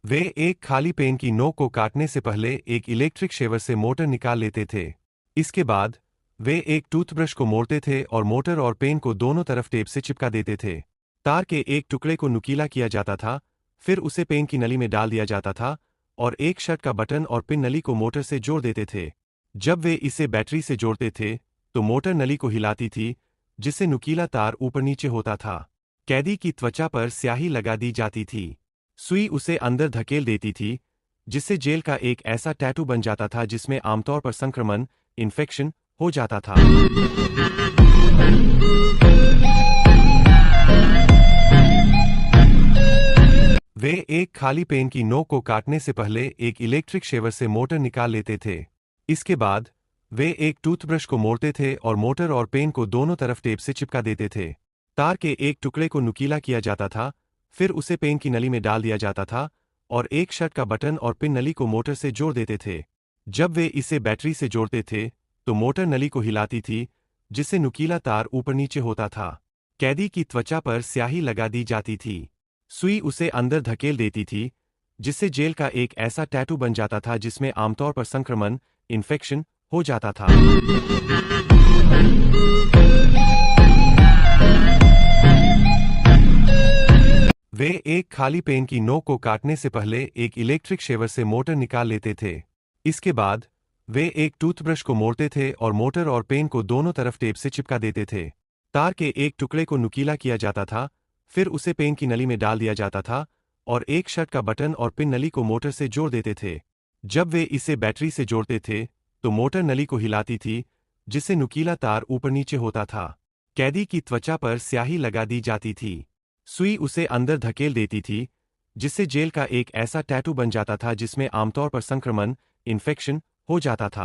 वे एक खाली पेन की नोक को काटने से पहले एक इलेक्ट्रिक शेवर से मोटर निकाल लेते थे। इसके बाद वे एक टूथब्रश को मोड़ते थे और मोटर और पेन को दोनों तरफ टेप से चिपका देते थे। तार के एक टुकड़े को नुकीला किया जाता था, फिर उसे पेन की नली में डाल दिया जाता था और एक शर्ट का बटन और पिन नली को मोटर से जोड़ देते थे। जब वे इसे बैटरी से जोड़ते थे तो मोटर नली को हिलाती थी, जिससे नुकीला तार ऊपर नीचे होता था। कैदी की त्वचा पर स्याही लगा दी जाती थी। सुई उसे अंदर धकेल देती थी, जिससे जेल का एक ऐसा टैटू बन जाता था जिसमें आमतौर पर संक्रमण, इन्फेक्शन हो जाता था। वे एक खाली पेन की नोक को काटने से पहले एक इलेक्ट्रिक शेवर से मोटर निकाल लेते थे। इसके बाद वे एक टूथब्रश को मोड़ते थे और मोटर और पेन को दोनों तरफ टेप से चिपका देते थे। तार के एक टुकड़े को नुकीला किया जाता था, फिर उसे पेन की नली में डाल दिया जाता था और एक शर्ट का बटन और पिन नली को मोटर से जोड़ देते थे। जब वे इसे बैटरी से जोड़ते थे तो मोटर नली को हिलाती थी, जिससे नुकीला तार ऊपर नीचे होता था। कैदी की त्वचा पर स्याही लगा दी जाती थी। सुई उसे अंदर धकेल देती थी, जिससे जेल का एक ऐसा टैटू बन जाता था जिसमें आमतौर पर संक्रमण, इन्फेक्शन हो जाता था। वे एक खाली पेन की नोक को काटने से पहले एक इलेक्ट्रिक शेवर से मोटर निकाल लेते थे। इसके बाद वे एक टूथब्रश को मोड़ते थे और मोटर और पेन को दोनों तरफ टेप से चिपका देते थे। तार के एक टुकड़े को नुकीला किया जाता था, फिर उसे पेन की नली में डाल दिया जाता था और एक शर्ट का बटन और पिन नली को मोटर से जोड़ देते थे। जब वे इसे बैटरी से जोड़ते थे तो मोटर नली को हिलाती थी, जिससे नुकीला तार ऊपर नीचे होता था। कैदी की त्वचा पर स्याही लगा दी जाती थी। सुई उसे अंदर धकेल देती थी, जिससे जेल का एक ऐसा टैटू बन जाता था जिसमें आमतौर पर संक्रमण, इन्फेक्शन हो जाता था।